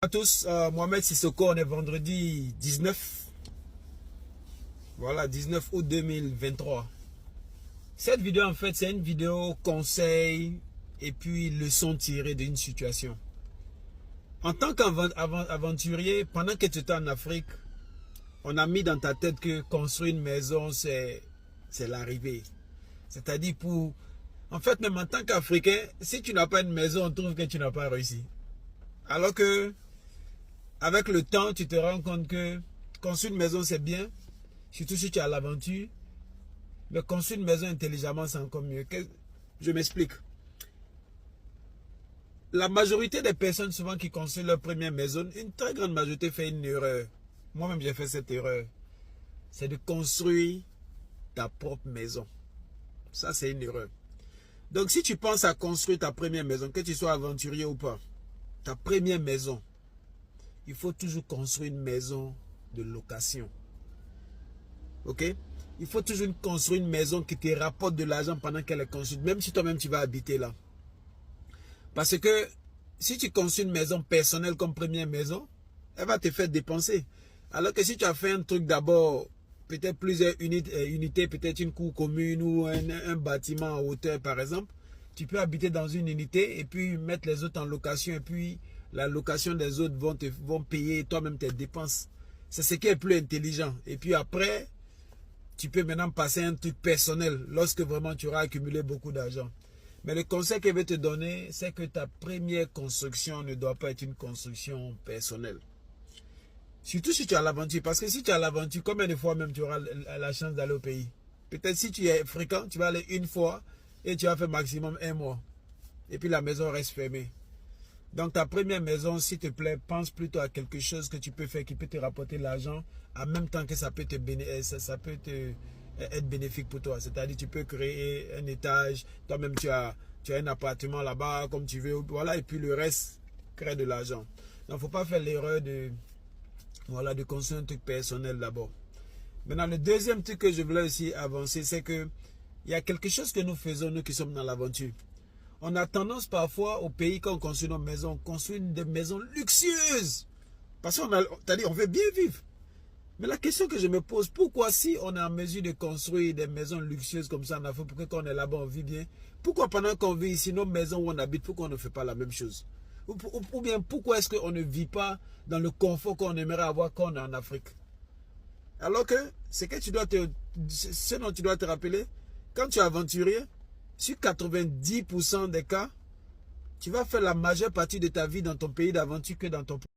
À tous, Mohamed Sissoko, on est vendredi 19. Voilà, 19 août 2023. Cette vidéo, en fait, c'est une vidéo conseil et puis leçon tirée d'une situation. En tant qu'aventurier, pendant que tu étais en Afrique, on a mis dans ta tête que construire une maison, c'est l'arrivée. C'est-à-dire pour... En fait, même en tant qu'Africain, si tu n'as pas une maison, on trouve que tu n'as pas réussi. Alors que... Avec le temps, tu te rends compte que construire une maison, c'est bien. Surtout si tu as l'aventure. Mais construire une maison intelligemment, c'est encore mieux. Je m'explique. La majorité des personnes, souvent, qui construisent leur première maison, une très grande majorité fait une erreur. Moi-même, j'ai fait cette erreur. C'est de construire ta propre maison. Ça, c'est une erreur. Donc, si tu penses à construire ta première maison, que tu sois aventurier ou pas, ta première maison, il faut toujours construire une maison de location. Ok? Il faut toujours construire une maison qui te rapporte de l'argent pendant qu'elle est construite, même si toi-même tu vas habiter là. Parce que si tu construis une maison personnelle comme première maison, elle va te faire dépenser. Alors que si tu as fait un truc d'abord, peut-être plusieurs unités, peut-être une cour commune ou un bâtiment en hauteur par exemple, tu peux habiter dans une unité et puis mettre les autres en location et puis la location des autres vont payer toi-même tes dépenses. C'est ce qui est plus intelligent. Et puis après, tu peux maintenant passer à un truc personnel lorsque vraiment tu auras accumulé beaucoup d'argent. Mais le conseil que je vais te donner, c'est que ta première construction ne doit pas être une construction personnelle. Surtout si tu as l'aventure. Parce que si tu as l'aventure, combien de fois même tu auras la chance d'aller au pays? Peut-être si tu es fréquent, tu vas aller une fois et tu vas faire maximum 1 mois. Et puis la maison reste fermée. Donc ta première maison, s'il te plaît, pense plutôt à quelque chose que tu peux faire qui peut te rapporter l'argent en même temps que ça peut être bénéfique pour toi. C'est-à-dire tu peux créer un étage, toi-même tu as un appartement là-bas comme tu veux, voilà, et puis le reste crée de l'argent. Donc il ne faut pas faire l'erreur de construire un truc personnel d'abord. Maintenant, le deuxième truc que je voulais aussi avancer, c'est que il y a quelque chose que nous faisons, nous qui sommes dans l'aventure. On a tendance parfois au pays, quand on construit nos maisons, on construit des maisons luxueuses. Parce qu'on on veut bien vivre. Mais la question que je me pose, pourquoi si on est en mesure de construire des maisons luxueuses comme ça en Afrique, pourquoi quand on est là-bas on vit bien? Pourquoi pendant qu'on vit ici, nos maisons où on habite, pourquoi on ne fait pas la même chose? Ou bien pourquoi est-ce qu'on ne vit pas dans le confort qu'on aimerait avoir quand on est en Afrique? Alors que ce dont tu dois te rappeler, quand tu es aventurier, sur 90% des cas, tu vas faire la majeure partie de ta vie dans ton pays d'aventure que dans ton pays.